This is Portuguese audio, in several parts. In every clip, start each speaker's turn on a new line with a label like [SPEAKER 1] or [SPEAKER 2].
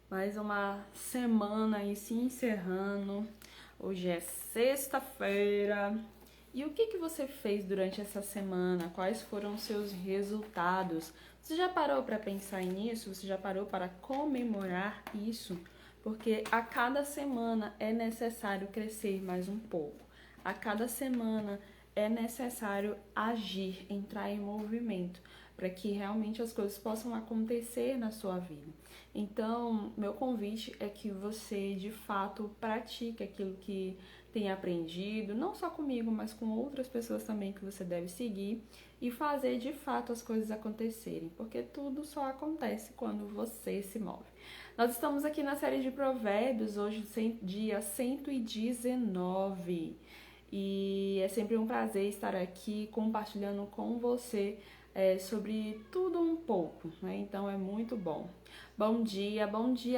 [SPEAKER 1] Mais uma semana aí se encerrando. Hoje é sexta-feira. E o que você fez durante essa semana? Quais foram os seus resultados? Você já parou para pensar nisso? Você já parou para comemorar isso? Porque a cada semana é necessário crescer mais um pouco. A cada semana é necessário agir, entrar em movimento, para que realmente as coisas possam acontecer na sua vida. Então, meu convite é que você, de fato, pratique aquilo que tem aprendido, não só comigo, mas com outras pessoas também que você deve seguir e fazer, de fato, as coisas acontecerem, porque tudo só acontece quando você se move. Nós estamos aqui na série de Provérbios, hoje dia 119, e é sempre um prazer estar aqui compartilhando com você sobre tudo um pouco, né? Então é muito bom. Bom dia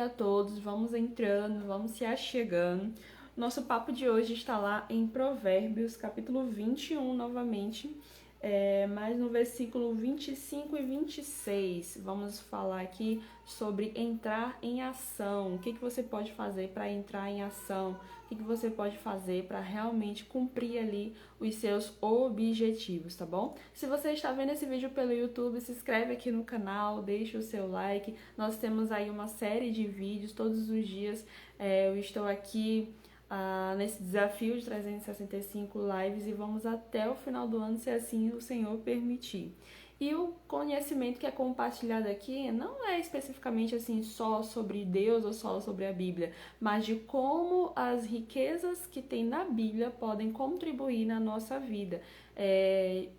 [SPEAKER 1] a todos. Vamos entrando, vamos se achegando. Nosso papo de hoje está lá em Provérbios, capítulo 21, novamente, mas no versículo 25 e 26. Vamos falar aqui sobre entrar em ação. O que você pode fazer para entrar em ação? O que você pode fazer para realmente cumprir ali os seus objetivos, tá bom? Se você está vendo esse vídeo pelo YouTube, se inscreve aqui no canal, deixa o seu like. Nós temos aí uma série de vídeos todos os dias. Eu estou aqui nesse desafio de 365 lives e vamos até o final do ano, se assim o Senhor permitir. E o conhecimento que é compartilhado aqui não é especificamente assim só sobre Deus ou só sobre a Bíblia, mas de como as riquezas que tem na Bíblia podem contribuir na nossa vida.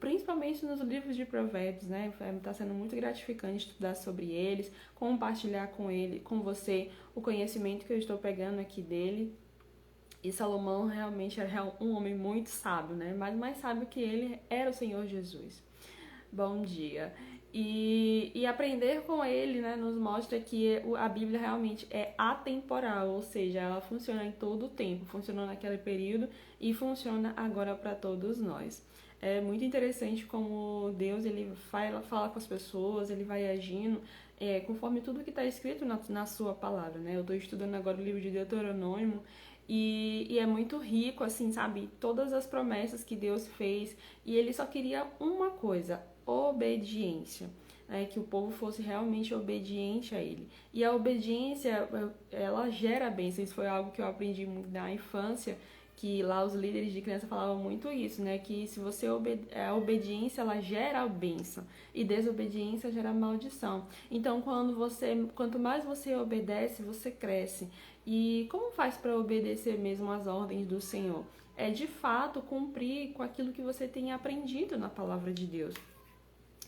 [SPEAKER 1] Principalmente nos livros de Provérbios, né? Está sendo muito gratificante estudar sobre eles, compartilhar com você o conhecimento que eu estou pegando aqui dele. E Salomão realmente era um homem muito sábio, né? Mas mais sábio que ele era o Senhor Jesus. Bom dia. E aprender com ele, né, nos mostra que a Bíblia realmente é atemporal, ou seja, ela funciona em todo o tempo, funcionou naquele período e funciona agora para todos nós. É muito interessante como Deus ele fala com as pessoas, ele vai agindo conforme tudo que está escrito na sua palavra, né? Eu estou estudando agora o livro de Deuteronômio e é muito rico, assim, sabe? Todas as promessas que Deus fez e ele só queria uma coisa: obediência, né? Que o povo fosse realmente obediente a ele. E a obediência, ela gera bênção. Isso foi algo que eu aprendi muito na infância, que lá os líderes de criança falavam muito isso, né? Que se você a obediência, ela gera bênção e desobediência gera maldição. Então, quanto mais você obedece, você cresce. E como faz para obedecer mesmo às ordens do Senhor? É de fato cumprir com aquilo que você tem aprendido na palavra de Deus.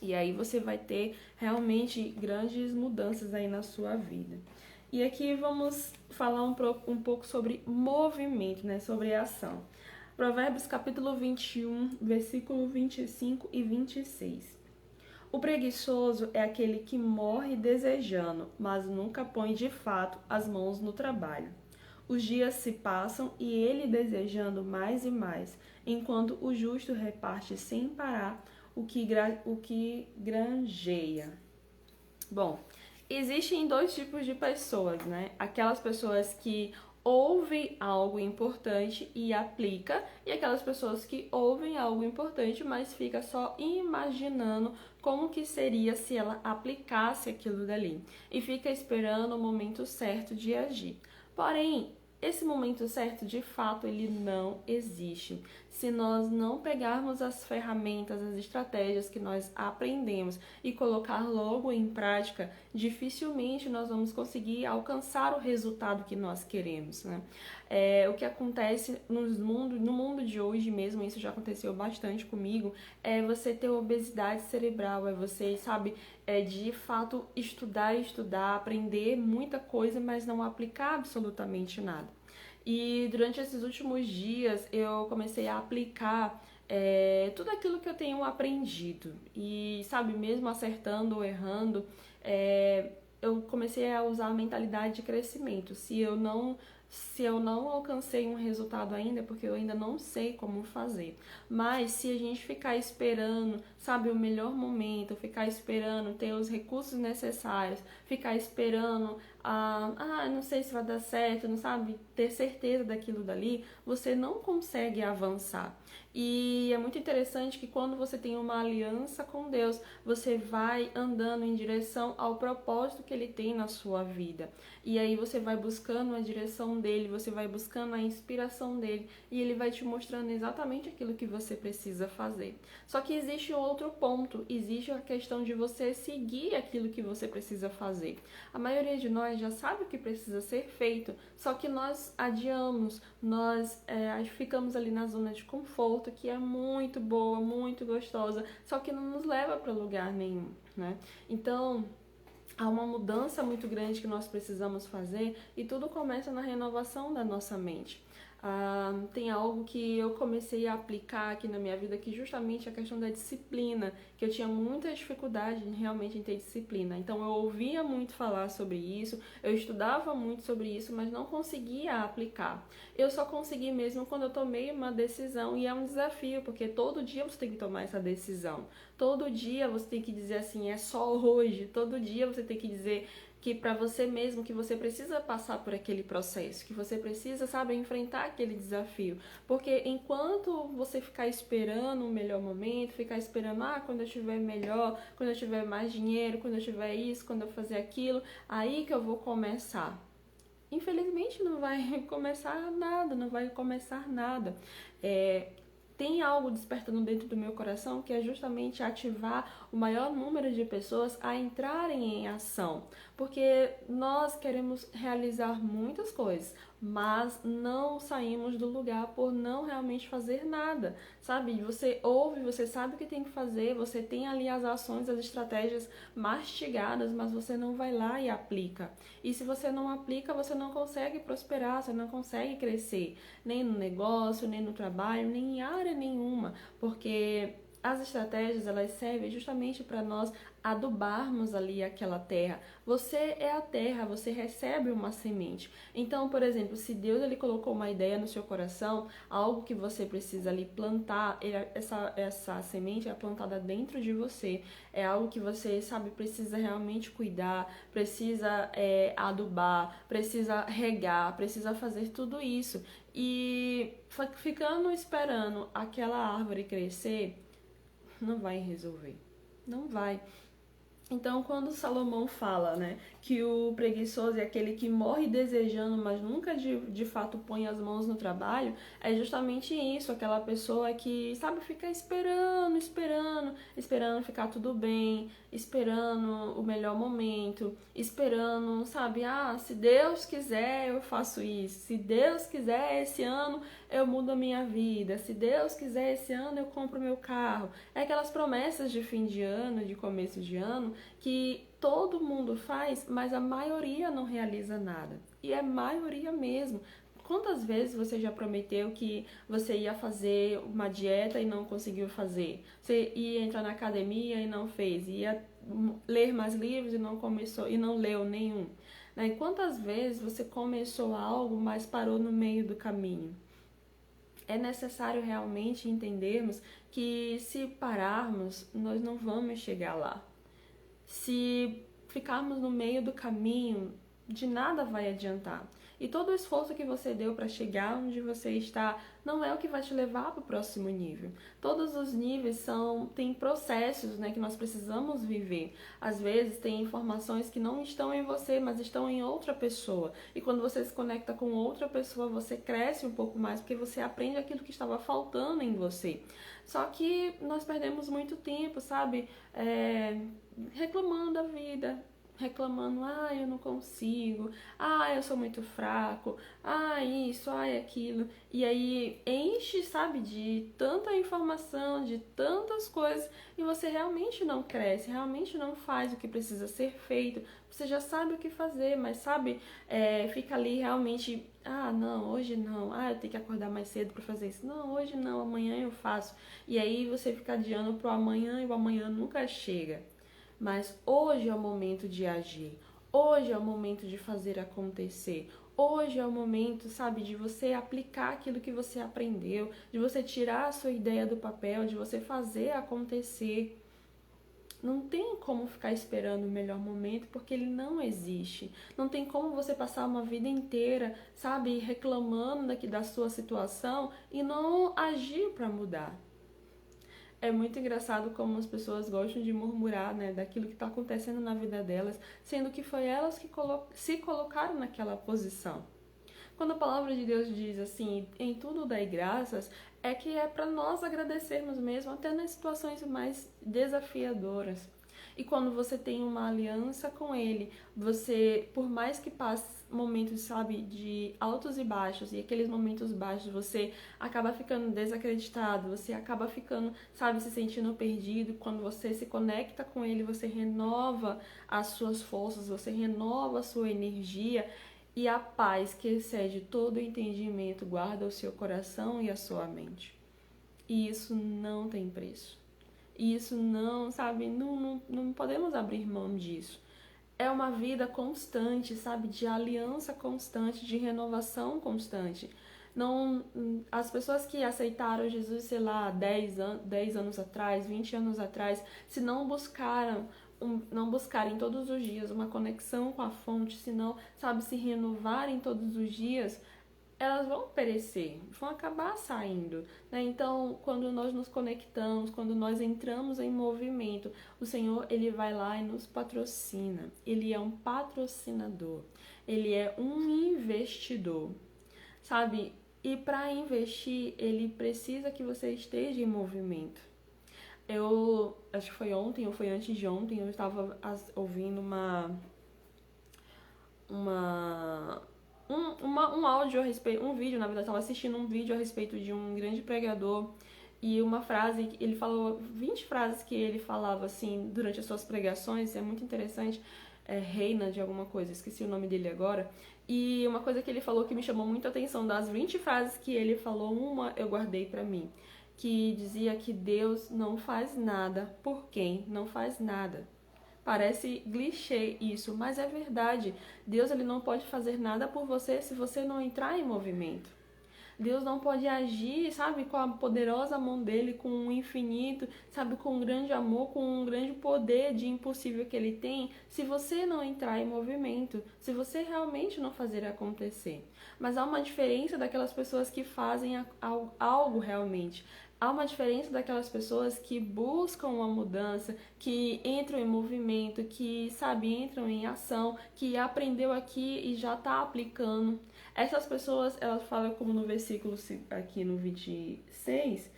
[SPEAKER 1] E aí você vai ter realmente grandes mudanças aí na sua vida. E aqui vamos falar um pouco sobre movimento, né? Sobre ação. Provérbios capítulo 21, versículo 25 e 26. O preguiçoso é aquele que morre desejando, mas nunca põe de fato as mãos no trabalho. Os dias se passam e ele desejando mais e mais, enquanto o justo reparte sem parar o que granjeia. Bom, existem dois tipos de pessoas, né? Aquelas pessoas que ouvem algo importante e aplica, e aquelas pessoas que ouvem algo importante, mas fica só imaginando como que seria se ela aplicasse aquilo dali e fica esperando o momento certo de agir. Porém, esse momento certo, de fato, ele não existe. Se nós não pegarmos as ferramentas, as estratégias que nós aprendemos e colocar logo em prática, dificilmente nós vamos conseguir alcançar o resultado que nós queremos, né? O que acontece no mundo de hoje mesmo, isso já aconteceu bastante comigo, é você ter obesidade cerebral, é você, sabe, de fato estudar, aprender muita coisa, mas não aplicar absolutamente nada. E durante esses últimos dias eu comecei a aplicar tudo aquilo que eu tenho aprendido. E, sabe, mesmo acertando ou errando, eu comecei a usar a mentalidade de crescimento. Se eu não alcancei um resultado ainda, é porque eu ainda não sei como fazer. Mas se a gente ficar esperando, sabe, o melhor momento, ficar esperando ter os recursos necessários, ficar esperando, não sei se vai dar certo, não sabe, ter certeza daquilo dali, você não consegue avançar. E é muito interessante que quando você tem uma aliança com Deus, você vai andando em direção ao propósito que Ele tem na sua vida. E aí você vai buscando a direção dele, você vai buscando a inspiração dele e ele vai te mostrando exatamente aquilo que você precisa fazer. Só que existe outro ponto, existe a questão de você seguir aquilo que você precisa fazer. A maioria de nós já sabe o que precisa ser feito, só que nós adiamos, nós ficamos ali na zona de conforto, que é muito boa, muito gostosa, só que não nos leva para lugar nenhum, né? Então, há uma mudança muito grande que nós precisamos fazer e tudo começa na renovação da nossa mente. Tem algo que eu comecei a aplicar aqui na minha vida, que justamente é a questão da disciplina, que eu tinha muita dificuldade realmente em ter disciplina. Então eu ouvia muito falar sobre isso, eu estudava muito sobre isso, mas não conseguia aplicar. Eu só consegui mesmo quando eu tomei uma decisão, e é um desafio, porque todo dia você tem que tomar essa decisão. Todo dia você tem que dizer assim, é só hoje. Todo dia você tem que dizer que para você mesmo, que você precisa passar por aquele processo, que você precisa, sabe, enfrentar aquele desafio. Porque enquanto você ficar esperando o melhor momento, ficar esperando, quando eu tiver melhor, quando eu tiver mais dinheiro, quando eu tiver isso, quando eu fazer aquilo, aí que eu vou começar. Infelizmente não vai começar nada, não vai começar nada. Tem algo despertando dentro do meu coração que é justamente ativar o maior número de pessoas a entrarem em ação. Porque nós queremos realizar muitas coisas, mas não saímos do lugar por não realmente fazer nada, sabe? Você ouve, você sabe o que tem que fazer, você tem ali as ações, as estratégias mastigadas, mas você não vai lá e aplica. E se você não aplica, você não consegue prosperar, você não consegue crescer, nem no negócio, nem no trabalho, nem em área nenhuma, porque as estratégias, elas servem justamente para nós adubarmos ali aquela terra. Você é a terra, você recebe uma semente. Então, por exemplo, se Deus ele colocou uma ideia no seu coração, algo que você precisa ali plantar, essa semente é plantada dentro de você. É algo que você, sabe, precisa realmente cuidar, precisa adubar, precisa regar, precisa fazer tudo isso. E ficando esperando aquela árvore crescer, não vai resolver. Não vai. Então, quando Salomão fala, né, que o preguiçoso é aquele que morre desejando, mas nunca de fato põe as mãos no trabalho, é justamente isso, aquela pessoa que, sabe, fica esperando ficar tudo bem, esperando o melhor momento, esperando, sabe, se Deus quiser eu faço isso, se Deus quiser esse ano eu mudo a minha vida, se Deus quiser esse ano eu compro meu carro. É aquelas promessas de fim de ano, de começo de ano, que todo mundo faz, mas a maioria não realiza nada. E é maioria mesmo. Quantas vezes você já prometeu que você ia fazer uma dieta e não conseguiu fazer? Você ia entrar na academia e não fez? Ia ler mais livros e não começou e não leu nenhum? Né? Quantas vezes você começou algo, mas parou no meio do caminho? É necessário realmente entendermos que se pararmos, nós não vamos chegar lá. Se ficarmos no meio do caminho, de nada vai adiantar. E todo o esforço que você deu para chegar onde você está não é o que vai te levar para o próximo nível. Todos os níveis têm processos, né, que nós precisamos viver. Às vezes tem informações que não estão em você, mas estão em outra pessoa. E quando você se conecta com outra pessoa, você cresce um pouco mais, porque você aprende aquilo que estava faltando em você. Só que nós perdemos muito tempo, sabe? Reclamando da vida, reclamando, eu não consigo, eu sou muito fraco, isso, aquilo. E aí enche, sabe, de tanta informação, de tantas coisas, e você realmente não cresce, realmente não faz o que precisa ser feito. Você já sabe o que fazer, mas sabe, fica ali realmente, não, hoje não, eu tenho que acordar mais cedo para fazer isso. Não, hoje não, amanhã eu faço. E aí você fica adiando pro amanhã e o amanhã nunca chega. Mas hoje é o momento de agir. Hoje é o momento de fazer acontecer. Hoje é o momento, sabe, de você aplicar aquilo que você aprendeu, de você tirar a sua ideia do papel, de você fazer acontecer. Não tem como ficar esperando o melhor momento, porque ele não existe. Não tem como você passar uma vida inteira, sabe, reclamando daqui da sua situação e não agir para mudar. É muito engraçado como as pessoas gostam de murmurar, né, daquilo que está acontecendo na vida delas, sendo que foi elas que se colocaram naquela posição. Quando a palavra de Deus diz assim, em tudo dai graças, é que é para nós agradecermos mesmo, até nas situações mais desafiadoras. E quando você tem uma aliança com Ele, você, por mais que passe momentos, sabe, de altos e baixos, e aqueles momentos baixos você acaba ficando desacreditado, você acaba ficando, sabe, se sentindo perdido. Quando você se conecta com Ele, você renova as suas forças, você renova a sua energia, e a paz que excede todo o entendimento guarda o seu coração e a sua mente. E isso não tem preço. E isso não, sabe, não podemos abrir mão disso. É uma vida constante, sabe, de aliança constante, de renovação constante. Não, as pessoas que aceitaram Jesus, sei lá, 10 anos atrás, 20 anos atrás, se não buscaram não buscarem todos os dias uma conexão com a fonte, se não, sabe, se renovarem todos os dias, elas vão perecer, vão acabar saindo, né? Então, quando nós nos conectamos, quando nós entramos em movimento, o Senhor, Ele vai lá e nos patrocina. Ele é um patrocinador, Ele é um investidor, sabe? E para investir, Ele precisa que você esteja em movimento. Eu acho que foi ontem ou foi antes de ontem, eu estava ouvindo uma um áudio a respeito, um vídeo, na verdade, eu estava assistindo um vídeo a respeito de um grande pregador e uma frase, ele falou 20 frases que ele falava assim durante as suas pregações, é muito interessante, Reina de alguma coisa, esqueci o nome dele agora, e uma coisa que ele falou que me chamou muito a atenção, das 20 frases que ele falou, uma eu guardei pra mim, que dizia que Deus não faz nada por quem não faz nada. Parece clichê isso, mas é verdade. Deus, ele não pode fazer nada por você se você não entrar em movimento. Deus não pode agir, sabe, com a poderosa mão dele, com o infinito, sabe, com um grande amor, com um grande poder de impossível que ele tem, se você não entrar em movimento, se você realmente não fazer acontecer. Mas há uma diferença daquelas pessoas que fazem algo realmente. Há uma diferença daquelas pessoas que buscam uma mudança, que entram em movimento, que, sabe, entram em ação, que aprendeu aqui e já está aplicando. Essas pessoas, elas falam como no versículo aqui no 26,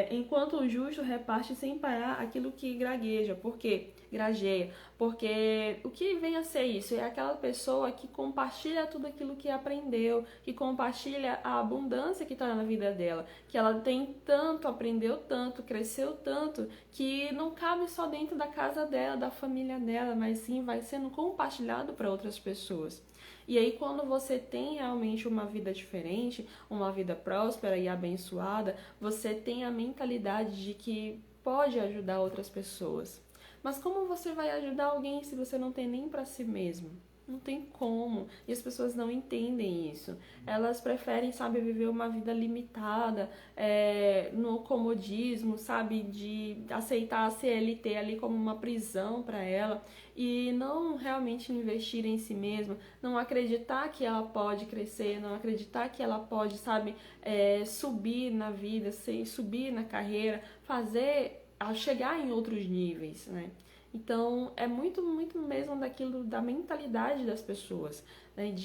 [SPEAKER 1] enquanto o justo reparte sem parar aquilo que gragueja, grajeia, porque o que vem a ser isso? É aquela pessoa que compartilha tudo aquilo que aprendeu, que compartilha a abundância que está na vida dela, que ela tem tanto, aprendeu tanto, cresceu tanto, que não cabe só dentro da casa dela, da família dela, mas sim vai sendo compartilhado para outras pessoas. E aí, quando você tem realmente uma vida diferente, uma vida próspera e abençoada, você tem a mentalidade de que pode ajudar outras pessoas. Mas como você vai ajudar alguém se você não tem nem para si mesmo? Não tem como. E as pessoas não entendem isso. Elas preferem, sabe, viver uma vida limitada, no comodismo, sabe, de aceitar a CLT ali como uma prisão para ela e não realmente investir em si mesma, não acreditar que ela pode crescer, não acreditar que ela pode, sabe, subir na vida, subir na carreira, chegar em outros níveis, né? Então, é muito, muito mesmo daquilo, da mentalidade das pessoas, né?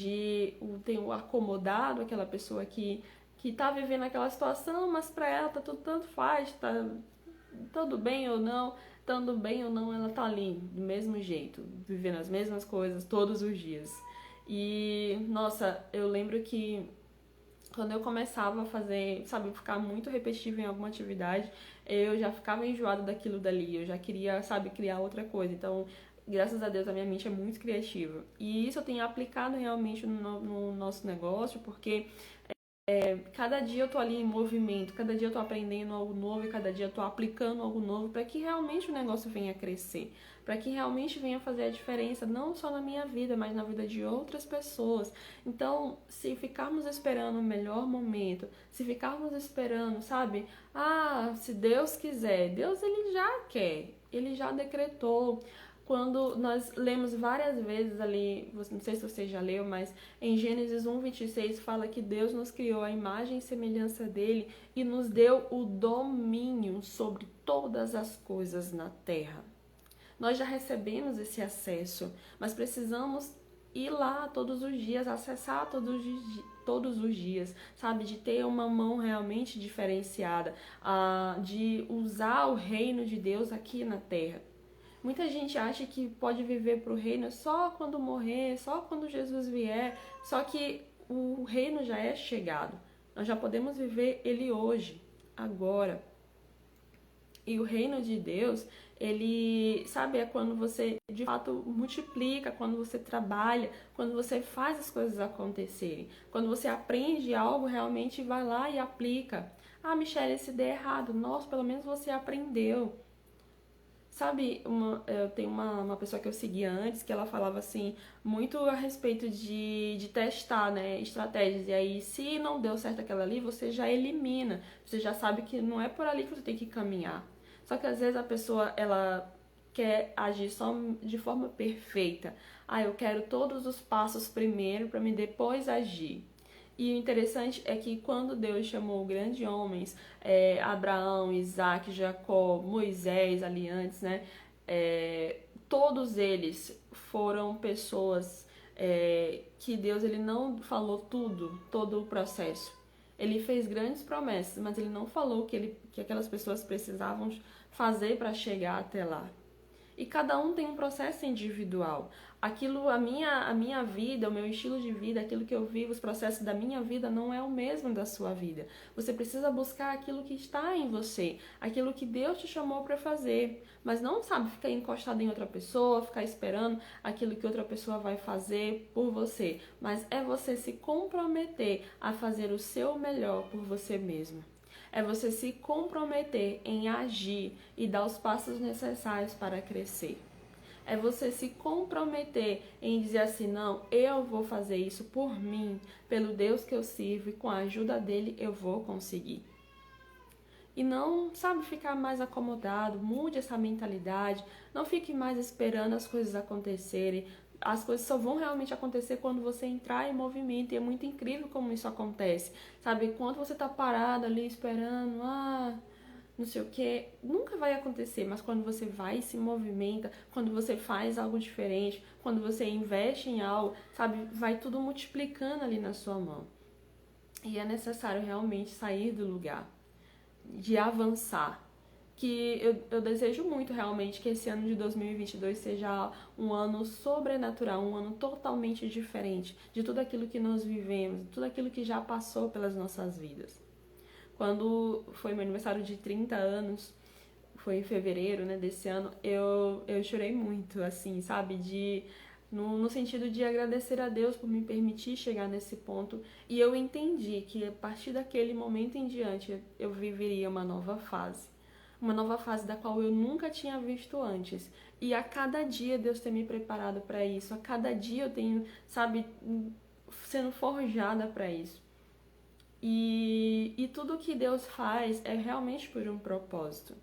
[SPEAKER 1] Tem o acomodado, aquela pessoa que tá vivendo aquela situação, mas pra ela tá tudo tanto faz, tá tudo bem ou não, estando bem ou não, ela tá ali, do mesmo jeito, vivendo as mesmas coisas todos os dias. E, nossa, eu lembro que quando eu começava a fazer, sabe, ficar muito repetitivo em alguma atividade, eu já ficava enjoada daquilo dali, eu já queria, sabe, criar outra coisa. Então, graças a Deus, a minha mente é muito criativa. E isso eu tenho aplicado realmente no nosso negócio, porque cada dia eu tô ali em movimento, cada dia eu tô aprendendo algo novo e cada dia eu tô aplicando algo novo para que realmente o negócio venha a crescer. para que realmente venha fazer a diferença, não só na minha vida, mas na vida de outras pessoas. Então, se ficarmos esperando o melhor momento, se ficarmos esperando, sabe? Se Deus quiser, Deus ele já quer, ele já decretou. Quando nós lemos várias vezes ali, não sei se você já leu, mas em Gênesis 1:26 fala que Deus nos criou a imagem e semelhança dele e nos deu o domínio sobre todas as coisas na terra. Nós já recebemos esse acesso, mas precisamos ir lá todos os dias, acessar todos os dias, sabe? De ter uma mão realmente diferenciada, de usar o reino de Deus aqui na terra. Muita gente acha que pode viver para o reino só quando morrer, só quando Jesus vier, só que o reino já é chegado. Nós já podemos viver ele hoje, agora. E o reino de Deus, ele, sabe, é quando você de fato multiplica, quando você trabalha, quando você faz as coisas acontecerem. Quando você aprende algo, realmente vai lá e aplica. Michelle, se der errado, nossa, pelo menos você aprendeu. Sabe, eu tenho uma pessoa que eu seguia antes que ela falava assim, muito a respeito de testar, né, estratégias. E aí, se não deu certo aquela ali, você já elimina. Você já sabe que não é por ali que você tem que caminhar. Só que às vezes a pessoa, ela quer agir só de forma perfeita. Eu quero todos os passos primeiro para me depois agir. E o interessante é que quando Deus chamou grandes homens, Abraão, Isaac, Jacó, Moisés ali antes, né? Todos eles foram pessoas que Deus ele não falou todo o processo. Ele fez grandes promessas, mas ele não falou que aquelas pessoas precisavam fazer para chegar até lá. E cada um tem um processo individual. A minha vida, o meu estilo de vida, aquilo que eu vivo, os processos da minha vida não é o mesmo da sua vida. Você precisa buscar aquilo que está em você, aquilo que Deus te chamou para fazer. Mas não, sabe, ficar encostado em outra pessoa, ficar esperando aquilo que outra pessoa vai fazer por você. Mas é você se comprometer a fazer o seu melhor por você mesmo. É você se comprometer em agir e dar os passos necessários para crescer. É você se comprometer em dizer assim, não, eu vou fazer isso por mim, pelo Deus que eu sirvo e com a ajuda dele eu vou conseguir. E não, sabe, ficar mais acomodado, mude essa mentalidade, não fique mais esperando as coisas acontecerem. As coisas só vão realmente acontecer quando você entrar em movimento, e é muito incrível como isso acontece, sabe? Quando você tá parado ali esperando, não sei o que, nunca vai acontecer, mas quando você vai e se movimenta, quando você faz algo diferente, quando você investe em algo, sabe, vai tudo multiplicando ali na sua mão. E é necessário realmente sair do lugar, de avançar. Que eu desejo muito realmente que esse ano de 2022 seja um ano sobrenatural, um ano totalmente diferente de tudo aquilo que nós vivemos, de tudo aquilo que já passou pelas nossas vidas. Quando foi meu aniversário de 30 anos, foi em fevereiro, né, desse ano, eu chorei muito, assim, sabe, no sentido de agradecer a Deus por me permitir chegar nesse ponto, e eu entendi que a partir daquele momento em diante eu viveria uma nova fase da qual eu nunca tinha visto antes. E a cada dia Deus tem me preparado para isso, a cada dia eu tenho, sabe, sendo forjada para isso. E tudo que Deus faz é realmente por um propósito.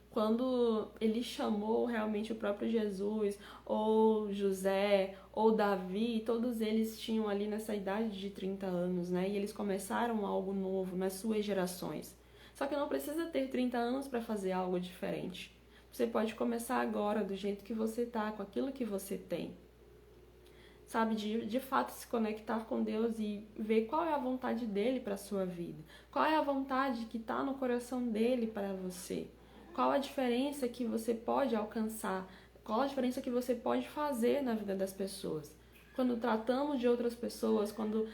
[SPEAKER 1] Quando ele chamou realmente o próprio Jesus, ou José, ou Davi, todos eles tinham ali nessa idade de 30 anos, né? E eles começaram algo novo nas suas gerações. Só que não precisa ter 30 anos para fazer algo diferente. Você pode começar agora, do jeito que você tá, com aquilo que você tem. Sabe, de fato se conectar com Deus e ver qual é a vontade dele para a sua vida. Qual é a vontade que está no coração dele para você. Qual a diferença que você pode alcançar. Qual a diferença que você pode fazer na vida das pessoas. Quando tratamos de outras pessoas, quando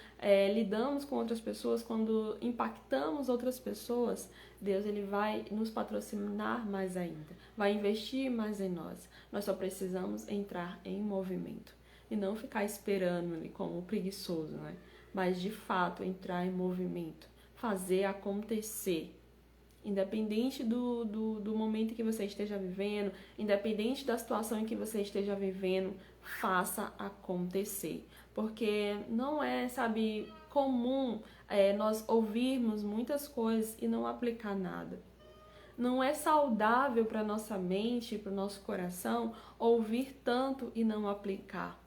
[SPEAKER 1] lidamos com outras pessoas, quando impactamos outras pessoas, Deus ele vai nos patrocinar mais ainda, vai investir mais em nós. Nós só precisamos entrar em movimento e não ficar esperando ali como preguiçoso, né? Mas de fato entrar em movimento, fazer acontecer. Independente do momento que você esteja vivendo, independente da situação em que você esteja vivendo, faça acontecer. Porque não é, sabe, comum nós ouvirmos muitas coisas e não aplicar nada. Não é saudável para nossa mente, para o nosso coração, ouvir tanto e não aplicar.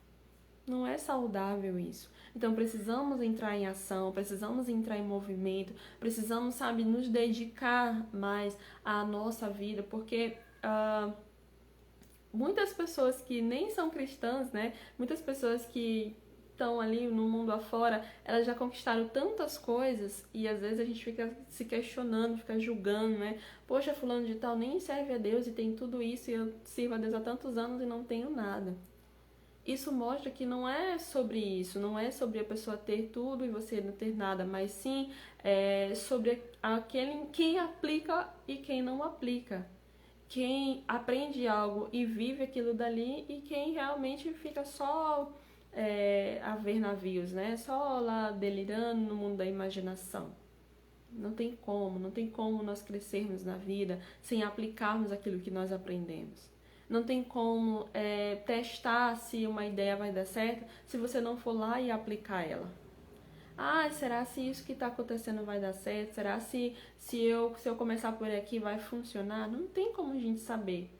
[SPEAKER 1] Não é saudável isso. Então precisamos entrar em ação, precisamos entrar em movimento, precisamos, sabe, nos dedicar mais à nossa vida, porque muitas pessoas que nem são cristãs, né? Muitas pessoas que estão ali no mundo afora, elas já conquistaram tantas coisas e às vezes a gente fica se questionando, fica julgando, né? Poxa, fulano de tal nem serve a Deus e tem tudo isso e eu sirvo a Deus há tantos anos e não tenho nada. Isso mostra que não é sobre isso, não é sobre a pessoa ter tudo e você não ter nada, mas sim sobre quem aplica e quem não aplica. Quem aprende algo e vive aquilo dali e quem realmente fica só a ver navios, né? Só lá delirando no mundo da imaginação. Não tem como nós crescermos na vida sem aplicarmos aquilo que nós aprendemos. Não tem como testar se uma ideia vai dar certo se você não for lá e aplicar ela. Será se isso que está acontecendo vai dar certo? Será se eu começar por aqui vai funcionar? Não tem como a gente saber.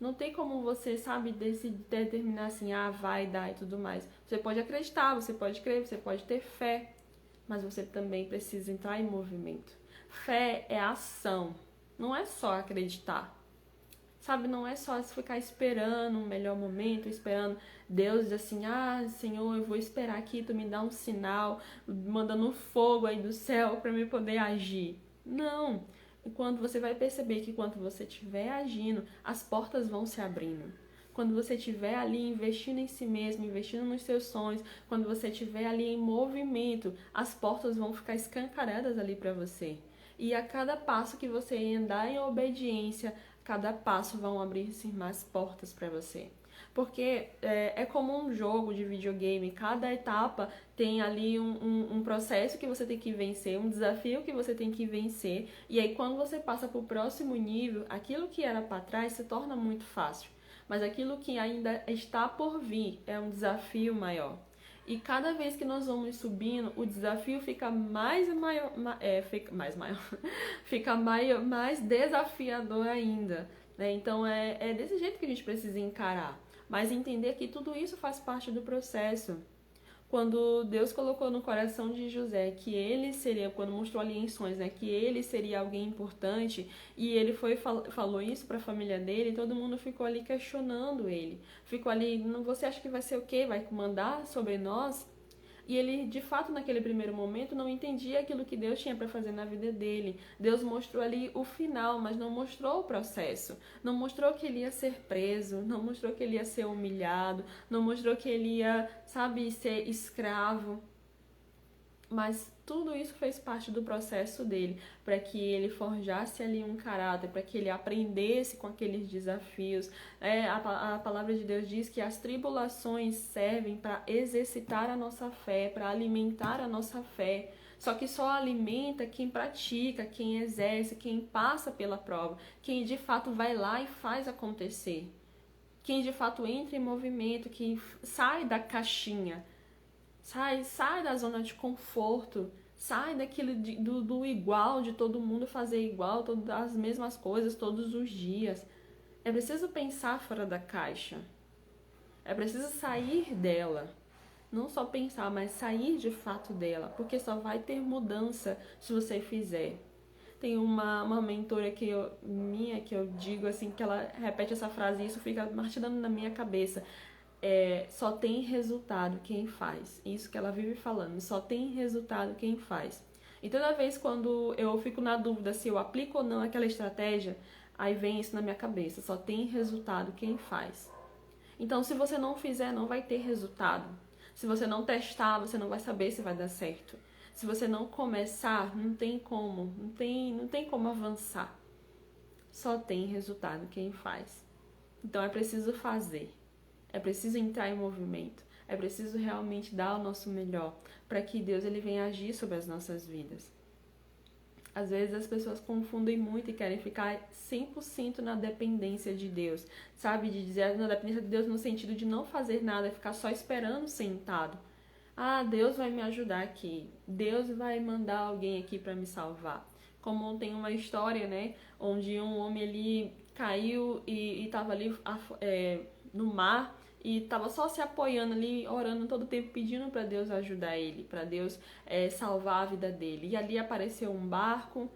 [SPEAKER 1] Não tem como você, sabe, determinar assim, vai dar e tudo mais. Você pode acreditar, você pode crer, você pode ter fé, mas você também precisa entrar em movimento. Fé é ação, não é só acreditar. Sabe, não é só ficar esperando um melhor momento, esperando Deus dizer assim, Senhor, eu vou esperar aqui, tu me dá um sinal, mandando fogo aí do céu para me poder agir. Não, quando você vai perceber que quando você estiver agindo, as portas vão se abrindo. Quando você estiver ali investindo em si mesmo, investindo nos seus sonhos, quando você estiver ali em movimento, as portas vão ficar escancaradas ali para você. E a cada passo que você andar em obediência, cada passo vão abrir-se mais portas para você. Porque é como um jogo de videogame, cada etapa tem ali um processo que você tem que vencer, um desafio que você tem que vencer, e aí quando você passa para o próximo nível, aquilo que era para trás se torna muito fácil, mas aquilo que ainda está por vir é um desafio maior. E cada vez que nós vamos subindo, o desafio fica mais desafiador ainda, né? Então é desse jeito que a gente precisa encarar. Mas entender que tudo isso faz parte do processo. Quando Deus colocou no coração de José que ele seria, quando mostrou ali em sonhos, né, que ele seria alguém importante, e ele falou isso para a família dele, todo mundo ficou ali questionando ele. Ficou ali, você acha que vai ser o quê? Vai comandar sobre nós? E ele, de fato, naquele primeiro momento, não entendia aquilo que Deus tinha para fazer na vida dele. Deus mostrou ali o final, mas não mostrou o processo. Não mostrou que ele ia ser preso, não mostrou que ele ia ser humilhado, não mostrou que ele ia, sabe, ser escravo. Mas tudo isso fez parte do processo dele, para que ele forjasse ali um caráter, para que ele aprendesse com aqueles desafios. A palavra de Deus diz que as tribulações servem para exercitar a nossa fé, para alimentar a nossa fé. Só que só alimenta quem pratica, quem exerce, quem passa pela prova, quem de fato vai lá e faz acontecer. Quem de fato entra em movimento, que sai da caixinha. Sai da zona de conforto, sai daquilo do igual, de todo mundo fazer igual, todas as mesmas coisas todos os dias. É preciso pensar fora da caixa. É preciso sair dela. Não só pensar, mas sair de fato dela, porque só vai ter mudança se você fizer. Tem uma mentora que eu digo assim, que ela repete essa frase e isso fica martelando na minha cabeça. Só tem resultado quem faz. Isso que ela vive falando, só tem resultado quem faz. E toda vez quando eu fico na dúvida se eu aplico ou não aquela estratégia, aí vem isso na minha cabeça, só tem resultado quem faz. Então se você não fizer, não vai ter resultado. Se você não testar, você não vai saber se vai dar certo. Se você não começar, não tem como avançar. Só tem resultado quem faz. Então é preciso fazer. É preciso entrar em movimento. É preciso realmente dar o nosso melhor para que Deus ele venha agir sobre as nossas vidas. Às vezes as pessoas confundem muito e querem ficar 100% na dependência de Deus, sabe? De dizer na dependência de Deus no sentido de não fazer nada, ficar só esperando sentado. Ah, Deus vai me ajudar aqui. Deus vai mandar alguém aqui para me salvar. Como tem uma história, né? Onde um homem ali caiu e estava ali no mar e estava só se apoiando ali, orando todo o tempo, pedindo para Deus ajudar ele, para Deus salvar a vida dele. E ali apareceu um barco,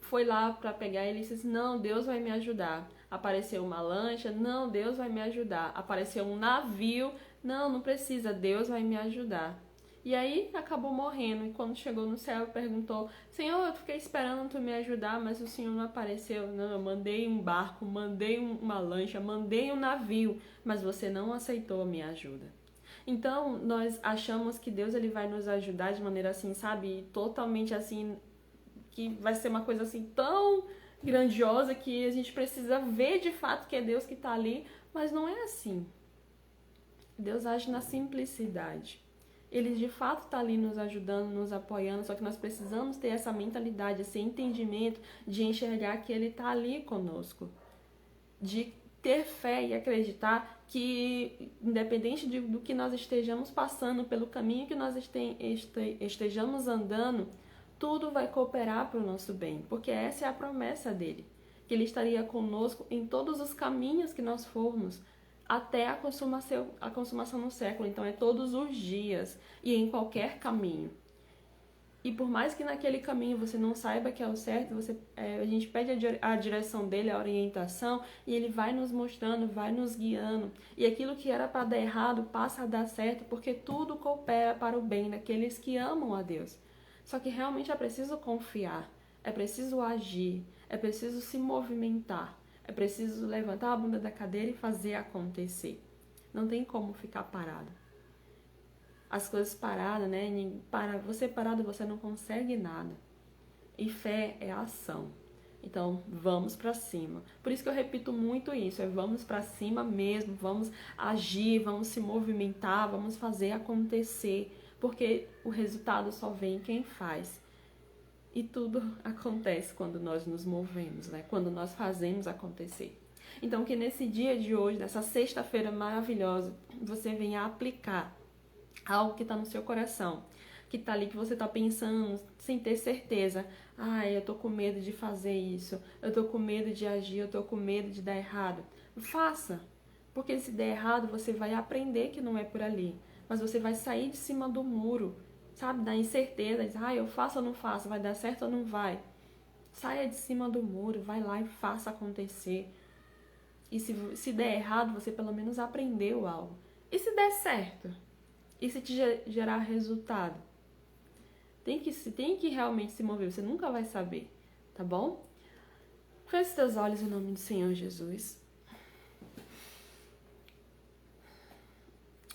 [SPEAKER 1] foi lá para pegar ele e disse: não, Deus vai me ajudar. Apareceu uma lancha: não, Deus vai me ajudar. Apareceu um navio: não, não precisa, Deus vai me ajudar. E aí acabou morrendo, e quando chegou no céu perguntou: Senhor, eu fiquei esperando tu me ajudar, mas o Senhor não apareceu. Não, eu mandei um barco, mandei uma lancha, mandei um navio, mas você não aceitou a minha ajuda. Então nós achamos que Deus ele vai nos ajudar de maneira assim, sabe, totalmente assim, que vai ser uma coisa assim tão grandiosa que a gente precisa ver de fato que é Deus que está ali, mas não é assim. Deus age na simplicidade. Ele de fato está ali nos ajudando, nos apoiando, só que nós precisamos ter essa mentalidade, esse entendimento de enxergar que Ele está ali conosco. De ter fé e acreditar que, independente do que nós estejamos passando, pelo caminho que nós estejamos andando, tudo vai cooperar para o nosso bem, porque essa é a promessa dele, que Ele estaria conosco em todos os caminhos que nós formos, até a consumação no século. Então é todos os dias e em qualquer caminho. E por mais que naquele caminho você não saiba que é o certo, a gente pede a direção dele, a orientação, e ele vai nos mostrando, vai nos guiando. E aquilo que era para dar errado passa a dar certo, porque tudo coopera para o bem daqueles que amam a Deus. Só que realmente é preciso confiar, é preciso agir, é preciso se movimentar. É preciso levantar a bunda da cadeira e fazer acontecer. Não tem como ficar parado. As coisas paradas, né? Você parado, você não consegue nada. E fé é ação. Então, vamos pra cima. Por isso que eu repito muito isso. Vamos pra cima mesmo. Vamos agir, vamos se movimentar, vamos fazer acontecer. Porque o resultado só vem quem faz. E tudo acontece quando nós nos movemos, né? Quando nós fazemos acontecer. Então, que nesse dia de hoje, nessa sexta-feira maravilhosa, você venha aplicar algo que está no seu coração, que está ali, que você está pensando sem ter certeza. Eu tô com medo de fazer isso, eu tô com medo de agir, eu tô com medo de dar errado. Faça, porque se der errado, você vai aprender que não é por ali, mas você vai sair de cima do muro, sabe, da incerteza, eu faço ou não faço, vai dar certo ou não vai. Saia de cima do muro, vai lá e faça acontecer. E se der errado, você pelo menos aprendeu algo. E se der certo? E se te gerar resultado? Tem que realmente se mover, você nunca vai saber, tá bom? Feche seus olhos em nome do Senhor Jesus.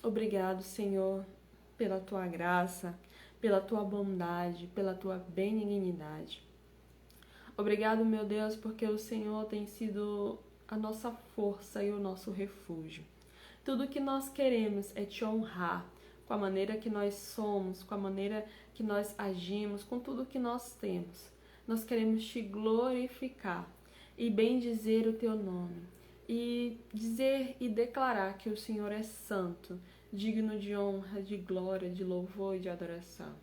[SPEAKER 1] Obrigado, Senhor, pela tua graça, pela tua bondade, pela tua benignidade. Obrigado, meu Deus, porque o Senhor tem sido a nossa força e o nosso refúgio. Tudo que nós queremos é te honrar com a maneira que nós somos, com a maneira que nós agimos, com tudo que nós temos. Nós queremos te glorificar e bendizer o teu nome. E dizer e declarar que o Senhor é santo, digno de honra, de glória, de louvor e de adoração.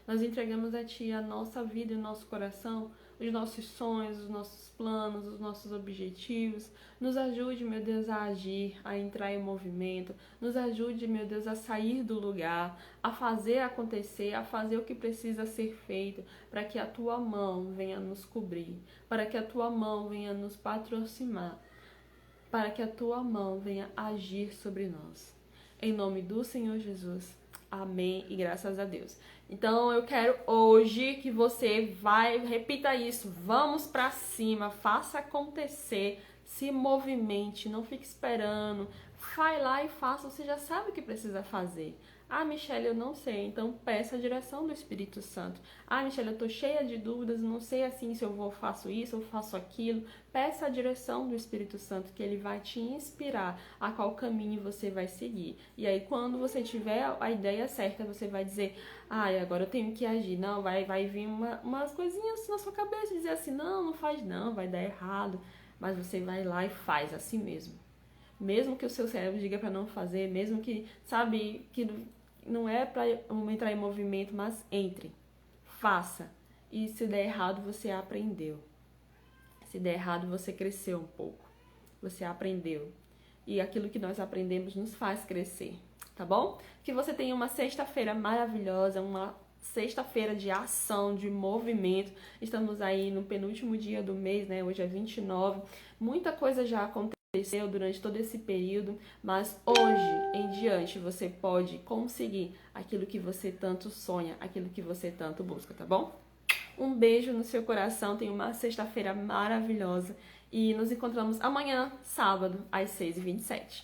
[SPEAKER 1] Nós entregamos a Ti a nossa vida e o nosso coração, os nossos sonhos, os nossos planos, os nossos objetivos. Nos ajude, meu Deus, a agir, a entrar em movimento. Nos ajude, meu Deus, a sair do lugar, a fazer acontecer, a fazer o que precisa ser feito, para que a Tua mão venha nos cobrir, para que a Tua mão venha nos patrocinar, para que a Tua mão venha agir sobre nós. Em nome do Senhor Jesus. Amém e graças a Deus. Então eu quero hoje que você repita isso, vamos pra cima, faça acontecer, se movimente, não fique esperando, vai lá e faça, você já sabe o que precisa fazer. Ah, Michelle, eu não sei, então peça a direção do Espírito Santo. Ah, Michelle, eu tô cheia de dúvidas, não sei assim se eu faço isso, eu faço aquilo. Peça a direção do Espírito Santo, que ele vai te inspirar a qual caminho você vai seguir. E aí, quando você tiver a ideia certa, você vai dizer, ah, agora eu tenho que agir. Não, vai vir umas coisinhas na sua cabeça, dizer assim, não faz não, vai dar errado. Mas você vai lá e faz assim mesmo. Mesmo que o seu cérebro diga para não fazer, mesmo que, sabe, que não é para entrar em movimento, mas entre, faça. E se der errado, você aprendeu. Se der errado, você cresceu um pouco. Você aprendeu. E aquilo que nós aprendemos nos faz crescer, tá bom? Que você tenha uma sexta-feira maravilhosa, uma sexta-feira de ação, de movimento. Estamos aí no penúltimo dia do mês, né? Hoje é 29. Muita coisa já aconteceu durante todo esse período, mas hoje em diante você pode conseguir aquilo que você tanto sonha, aquilo que você tanto busca, tá bom? Um beijo no seu coração, tenha uma sexta-feira maravilhosa e nos encontramos amanhã, sábado, às 6h27.